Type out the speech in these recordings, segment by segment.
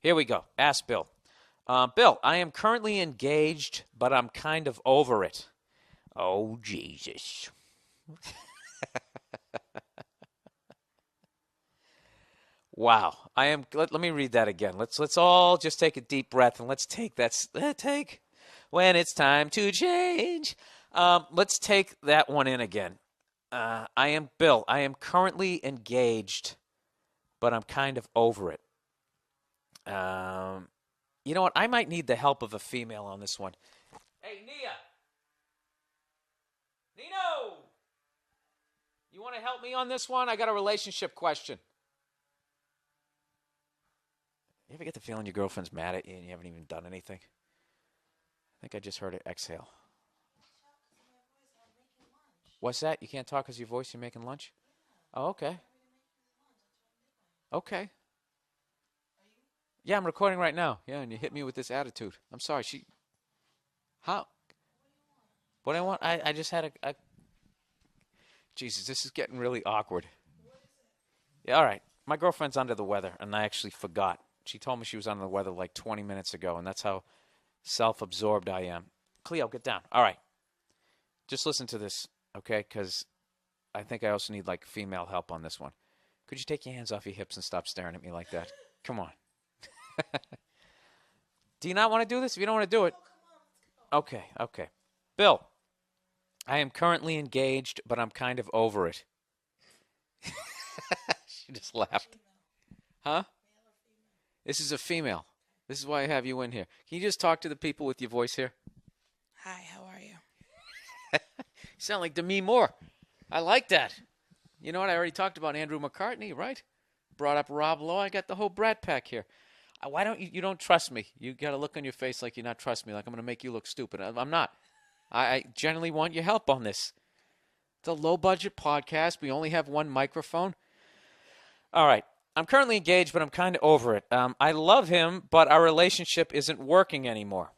Here we go. Ask Bill. Bill, I am currently engaged, but I'm kind of over it. Oh, Jesus. Wow. Let me read that again. Let's all just take a deep breath and let's take take when it's time to change. Let's take that one in again. I am Bill. I am currently engaged, but I'm kind of over it. You know what? I might need the help of a female on this one. Hey, Nia. Nino. You want to help me on this one? I got a relationship question. You ever get the feeling your girlfriend's mad at you and you haven't even done anything? I think I just heard it exhale. What's that? You can't talk because your voice, you're making lunch? Oh, okay. Okay. Yeah, I'm recording right now. Yeah, and you hit me with this attitude. I'm sorry. How? What do I want? I just had a... Jesus, this is getting really awkward. Yeah, all right. My girlfriend's under the weather, and I actually forgot. She told me she was under the weather like 20 minutes ago, and that's how self-absorbed I am. Cleo, get down. All right. Just listen to this, okay? Because I think I also need, like, female help on this one. Could you take your hands off your hips and stop staring at me like that? Come on. Do you not want to do this? If you don't want to do it. Okay. Bill, I am currently engaged, but I'm kind of over it. She just laughed. Huh? This is a female. This is why I have you in here. Can you just talk to the people with your voice here? Hi, how are you? You sound like Demi Moore. I like that. You know what? I already talked about Andrew McCartney, right? Brought up Rob Lowe. I got the whole Brat Pack here. Why don't you don't trust me? You got a look on your face like you not trust me, like I'm going to make you look stupid. I'm not. I generally want your help on this. It's a low-budget podcast. We only have one microphone. All right. I'm currently engaged, but I'm kind of over it. I love him, but our relationship isn't working anymore.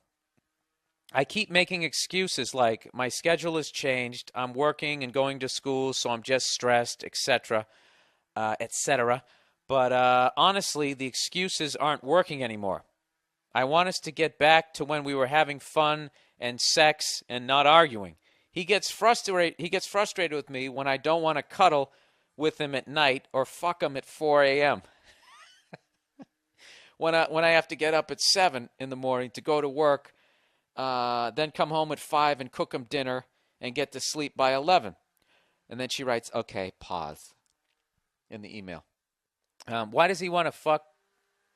I keep making excuses like my schedule has changed, I'm working and going to school, so I'm just stressed, etc., etc. But honestly, the excuses aren't working anymore. I want us to get back to when we were having fun and sex and not arguing. He gets frustrated with me when I don't want to cuddle with him at night or fuck him at 4 a.m. when I have to get up at 7 in the morning to go to work, then come home at 5 and cook him dinner and get to sleep by 11. And then she writes, okay, pause, in the email. Why does he want to fuck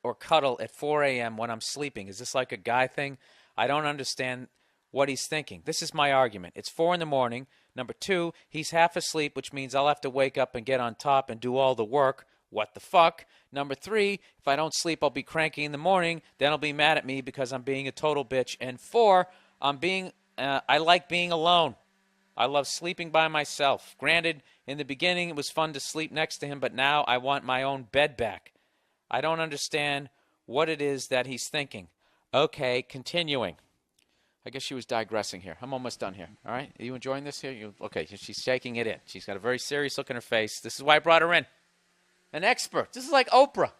or cuddle at 4 a.m. when I'm sleeping? Is this like a guy thing? I don't understand what he's thinking. This is my argument. It's 4 in the morning. Number 2, he's half asleep, which means I'll have to wake up and get on top and do all the work. What the fuck? Number 3, if I don't sleep, I'll be cranky in the morning. Then he'll be mad at me because I'm being a total bitch. And 4, I like being alone. I love sleeping by myself. Granted, in the beginning it was fun to sleep next to him, but now I want my own bed back. I don't understand what it is that he's thinking. Okay, continuing. I guess she was digressing here. I'm almost done here. All right? Are you enjoying this here? Okay, she's shaking it in. She's got a very serious look in her face. This is why I brought her in. An expert. This is like Oprah.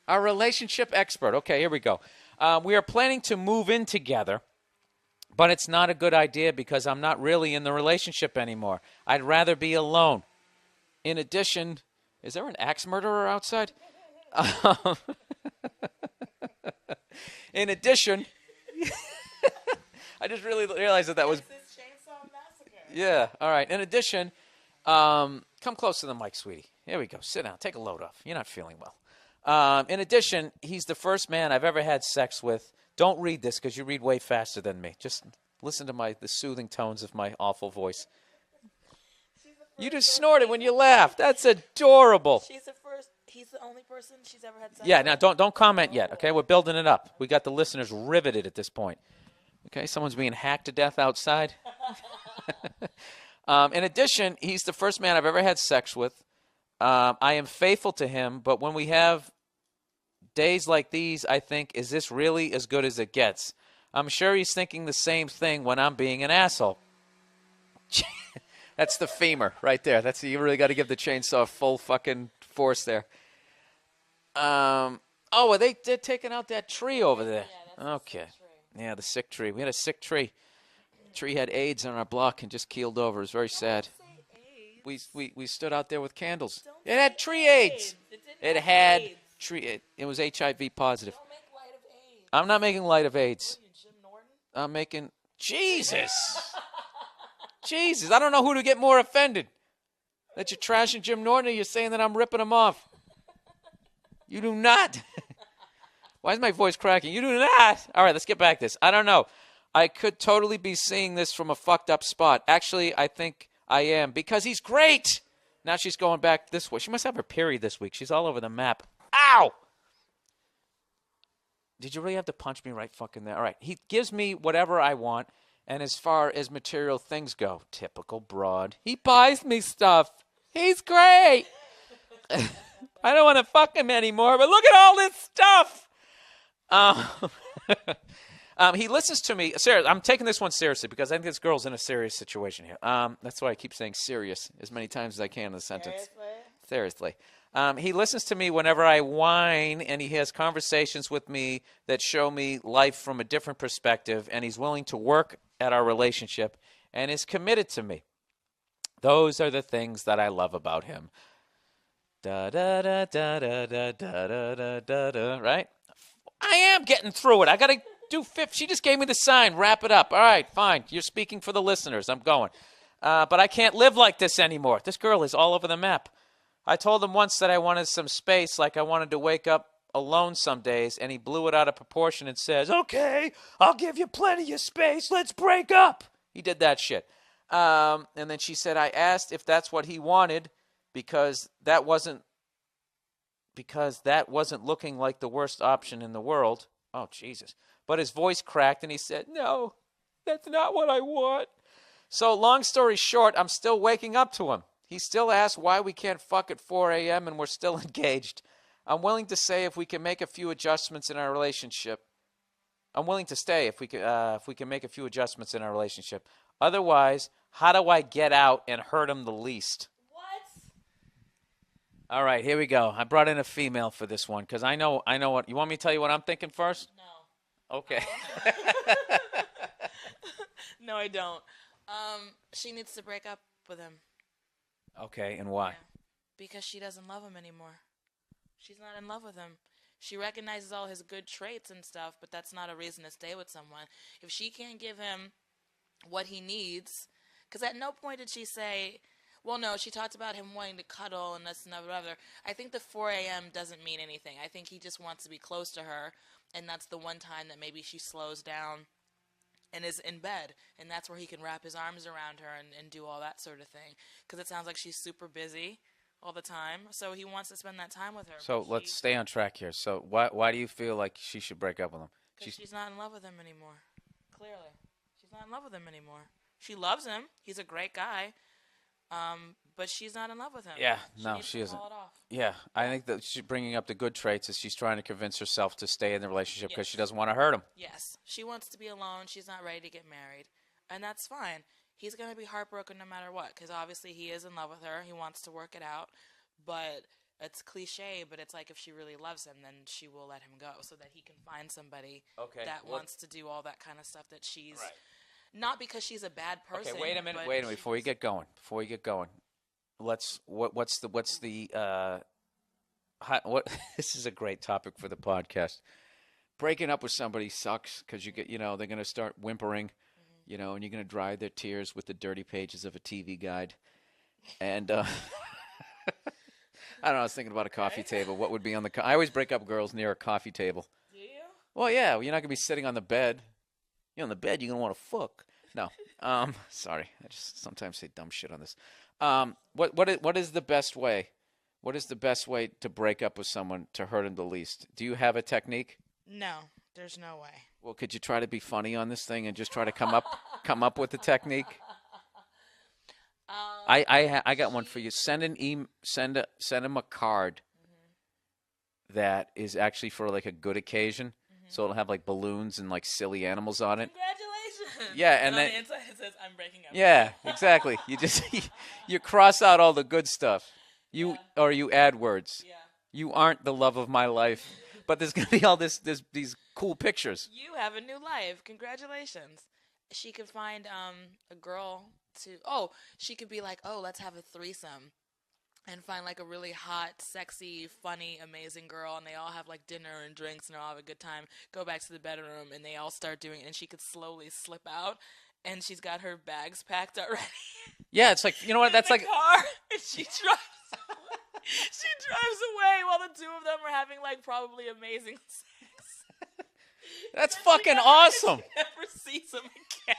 Our relationship expert. Okay, here we go. We are planning to move in together, but it's not a good idea because I'm not really in the relationship anymore. I'd rather be alone. In addition, is there an axe murderer outside? In addition... I just really realized that was... Yeah, all right. In addition, come close to the mic, sweetie. Here we go. Sit down. Take a load off. You're not feeling well. In addition, he's the first man I've ever had sex with. Don't read this because you read way faster than me. Just listen to the soothing tones of my awful voice. You just snorted when you laughed. That's adorable. He's the only person she's ever had sex with? Yeah, now don't comment yet, okay? We're building it up. We got the listeners riveted at this point. Okay, someone's being hacked to death outside. In addition, he's the first man I've ever had sex with. I am faithful to him, but when we have days like these, I think, is this really as good as it gets? I'm sure he's thinking the same thing when I'm being an asshole. That's the femur right there. You really got to give the chainsaw full fucking force there. Oh, well, they're taking out that tree over there. Yeah, that's Okay. Yeah, the sick tree. We had a sick tree. Tree had AIDS on our block and just keeled over. It was very sad. We stood out there with candles. It had tree AIDS. It had tree. It was HIV positive. Don't make light of AIDS. I'm not making light of AIDS. What are you, Jim Norton? I'm making Jesus. Jesus, I don't know who to get more offended. That you're trashing Jim Norton or you're saying that I'm ripping him off. You do not. Why is my voice cracking? You do not. All right, let's get back to this. I don't know. I could totally be seeing this from a fucked up spot. Actually, I think I am because he's great. Now she's going back this way. She must have her period this week. She's all over the map. Ow! Did you really have to punch me right fucking there? All right. He gives me whatever I want. And as far as material things go, typical broad. He buys me stuff. He's great. I don't want to fuck him anymore, but look at all this stuff. He listens to me. I'm taking this one seriously because I think this girl's in a serious situation here. That's why I keep saying serious as many times as I can in the sentence. Seriously. He listens to me whenever I whine, and he has conversations with me that show me life from a different perspective, and he's willing to work at our relationship and is committed to me. Those are the things that I love about him. Da da da da da da da da da da. Right? I am getting through it. I gotta do 50. She just gave me the sign. Wrap it up. All right, fine. You're speaking for the listeners. I'm going. But I can't live like this anymore. This girl is all over the map. I told him once that I wanted some space, like I wanted to wake up alone some days, and he blew it out of proportion and says, okay, I'll give you plenty of space. Let's break up. He did that shit. And then she said, I asked if that's what he wanted because that wasn't looking like the worst option in the world. Oh, Jesus. But his voice cracked, and he said, no, that's not what I want. So long story short, I'm still waking up to him. He still asks why we can't fuck at 4 a.m. and we're still engaged. I'm willing to say if we can make a few adjustments in our relationship. I'm willing to stay if we can make a few adjustments in our relationship. Otherwise, how do I get out and hurt him the least? What? All right, here we go. I brought in a female for this one because I know what. You want me to tell you what I'm thinking first? No. Okay. No, I don't. She needs to break up with him. Okay, and why? Yeah. Because she doesn't love him anymore. She's not in love with him. She recognizes all his good traits and stuff, but that's not a reason to stay with someone. If she can't give him what he needs, because at no point did she say, well, no, she talked about him wanting to cuddle and this and that, whatever. I think the 4 a.m. doesn't mean anything. I think he just wants to be close to her, and that's the one time that maybe she slows down and is in bed, and that's where he can wrap his arms around her and do all that sort of thing. Because it sounds like she's super busy all the time, so he wants to spend that time with her. So let's stay on track here. So why do you feel like she should break up with him? Because she's not in love with him anymore. Clearly. She's not in love with him anymore. She loves him. He's a great guy. But she's not in love with him. Yeah, she isn't. Call it off. Yeah, I think that she's bringing up the good traits as she's trying to convince herself to stay in the relationship because she doesn't want to hurt him. Yes. She wants to be alone. She's not ready to get married. And that's fine. He's going to be heartbroken no matter what because obviously he is in love with her. He wants to work it out. But it's cliche, but it's like if she really loves him, then she will let him go so that he can find somebody that wants to do all that kind of stuff that she's... Right. Not because she's a bad person. Okay, wait a minute. Before you get going, what's the this is a great topic for the podcast. Breaking up with somebody sucks because you get, they're going to start whimpering, and you're going to dry their tears with the dirty pages of a TV guide. And I don't know, I was thinking about a coffee table. What would be on the I always break up girls near a coffee table. Do you? Well, yeah, you're not going to be sitting on the bed. You're on the bed, you're going to want to fuck. No. Sorry. I just sometimes say dumb shit on this. What is the best way? What is the best way to break up with someone to hurt him the least? Do you have a technique? No, there's no way. Well, could you try to be funny on this thing and just try to come up with a technique? I got one for you. Send him a card that is actually for like a good occasion. So it'll have like balloons and like silly animals on it. Congratulations! Yeah, and then then on the inside it says, "I'm breaking up." Yeah, exactly. You just you cross out all the good stuff. You add words. Yeah. You aren't the love of my life, but there's gonna be all these cool pictures. You have a new life. Congratulations. She could find a girl to. Oh, she could be like, oh, let's have a threesome. And find like a really hot, sexy, funny, amazing girl, and they all have like dinner and drinks, and they all have a good time. Go back to the bedroom, and they all start doing it, and she could slowly slip out, and she's got her bags packed already. Yeah, it's like, you know what? That's like car, and she drives. She drives away while the two of them are having like probably amazing sex. that's fucking awesome. She never sees him again.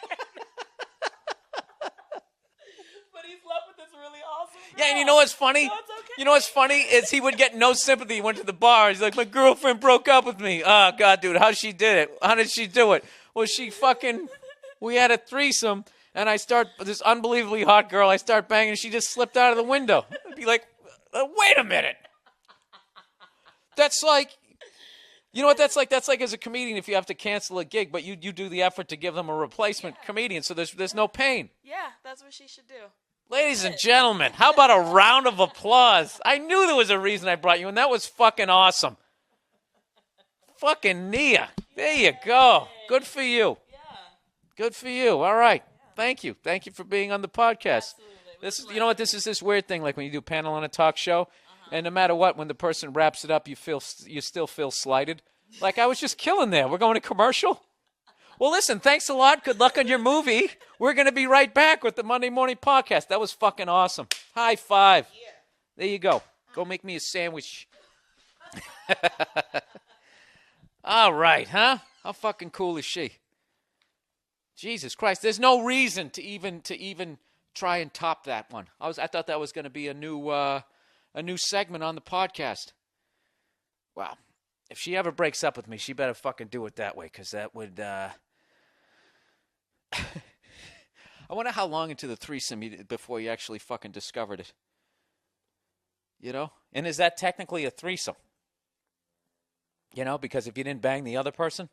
But he's left with this really awesome girl. Yeah, and you know what's funny? So it's okay. You know what's funny is he would get no sympathy. He went to the bar. He's like, my girlfriend broke up with me. Oh, God, dude, how she did it? How did she do it? Well, we had a threesome, and this unbelievably hot girl, I start banging, and she just slipped out of the window. I'd be like, wait a minute. That's like, you know what that's like? That's like as a comedian if you have to cancel a gig, but you do the effort to give them a replacement comedian, so there's no pain. Yeah, that's what she should do. Ladies and gentlemen, how about a round of applause? I knew there was a reason I brought you, and that was fucking awesome. Fucking Nia. There you go. Good for you. Yeah. Good for you. All right. Thank you. Thank you for being on the podcast. Absolutely. You know what? This is this weird thing, like when you do a panel on a talk show, and no matter what, when the person wraps it up, you still feel slighted. Like, I was just killing there. We're going to commercial? Well, listen, thanks a lot. Good luck on your movie. We're going to be right back with the Monday Morning Podcast. That was fucking awesome. High five. Yeah. There you go. Go make me a sandwich. All right, huh? How fucking cool is she? Jesus Christ. There's no reason to even try and top that one. I thought that was going to be a new segment on the podcast. Wow. If she ever breaks up with me, she better fucking do it that way, because that would, I wonder how long into the threesome before you actually fucking discovered it. You know? And is that technically a threesome? You know, because if you didn't bang the other person?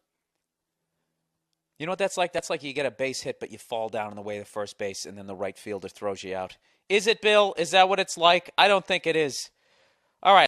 You know what that's like? That's like you get a base hit, but you fall down on the way to first base, and then the right fielder throws you out. Is it, Bill? Is that what it's like? I don't think it is. All right.